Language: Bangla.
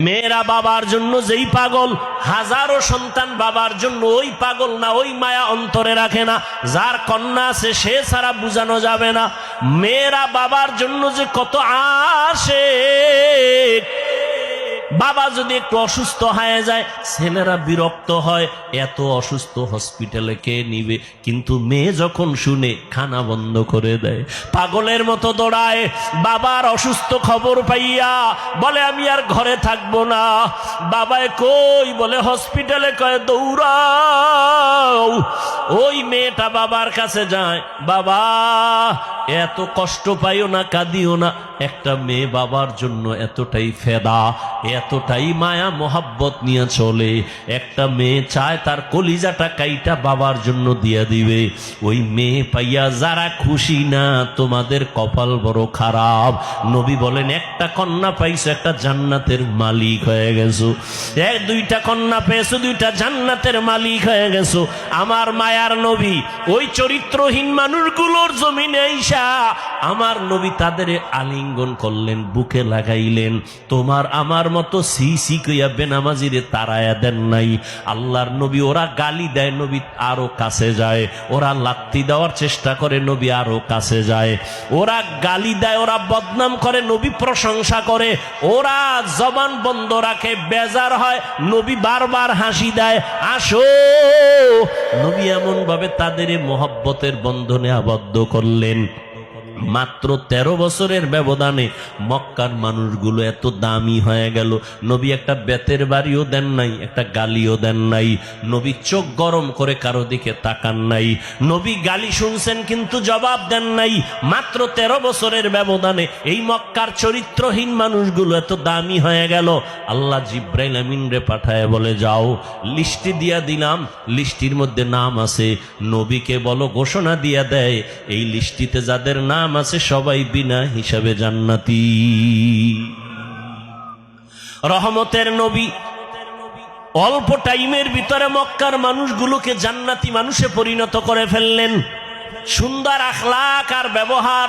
মেয়েরা বাবার জন্য যেই পাগল, হাজারো সন্তান বাবার জন্য ওই পাগল না, ওই মায়া অন্তরে রাখে না। যার কন্যা আছে সে ছাড়া বুঝানো যাবে না। মেয়েরা বাবার জন্য যে কত আশিক। বাবা যদি একটু অসুস্থ হয়ে যায় ছেলেরা বিরক্ত হয়, এত অসুস্থ হসপিটালে কে নিবে, কিন্তু মেয়ে যখন শুনে খানা বন্ধ করে দেয়, পাগলের মতো দৌড়ায়। বাবার অসুস্থ খবর পাইয়া বলে আমি আর ঘরে থাকবো না। বাবায় কই, বলে হসপিটালে, কয় দৌড়াও। ওই মেয়েটা বাবার কাছে যায়, বাবা এত কষ্ট পাইও না, কাঁদিও না। একটা মেয়ে বাবার জন্য এতটাই ফেদা, এতটাই মায়া মোহাব্বত নিয়ে চলে। একটা মেয়ে চায় তার কলিজাটা কাইটা বাবার জন্য দিয়া দিবে। ওই মেয়ে পাইয়া যারা খুশি না, তোমাদের কপাল বড় খারাপ। নবী বলেন একটা কন্যা পাইছো, একটা জান্নাতের মালিক হয়ে গেছো। দুইটা কন্যা পেয়েছো, দুইটা জান্নাতের মালিক হয়ে গেছো। আমার মায়ার নবী ওই চরিত্রহীন মানুষগুলোর জমিনে আইসা আমার নবী তাদের আলিঙ্গন করলেন, বুকে লাগাইলেন। তোমার আমার মতো সি কইয়া বেনামাজিরে তারায়া দেন নাই। আল্লাহর নবী ওরা গালি দেয়, নবী আরো কাছে যায়। ওরা লাত্তি দেওয়ার চেষ্টা করে, নবী আরো কাছে যায়। ওরা গালি দেয়, ওরা বদনাম করে, নবী প্রশংসা করে। ওরা জবান বন্ধ রাখে, বেজার হয়, নবী বারবার হাসি দেয়, আসো। নবী এমন ভাবে তাদের মোহব্বতের বন্ধনে আবদ্ধ করলেন। মাত্র 13 বছরের ব্যবধানে মক্কার মানুষগুলো এত দামি হয়ে গেল। নবী একটা বেতের বাড়িও দেন নাই, একটা গালিও দেন নাই। নবী চোখ গরম করে কারো দিকে তাকান নাই। নবী গালি শুনছেন কিন্তু জবাব দেন নাই। মাত্র 13 বছরের ব্যবধানে এই মক্কার চরিত্রহীন মানুষগুলো এত দামি হয়ে গেল। আল্লাহ জিব্রাইল আমিন রে পাঠায় বলে, যাও লিস্টি দিয়া দিলাম, লিস্টির মধ্যে নাম আছে। নবীকে বলো ঘোষণা দিয়া দেয়, এই লিস্টিতে যাদের নাম আছে সবাই বিনা হিসাবে জান্নাতি। রহমতের নবী অল্প টাইমের ভিতরে মক্কার মানুষগুলোকে জান্নাতি মানুষে পরিণত করে ফেললেন। সুন্দর আখলাক আর ব্যবহার,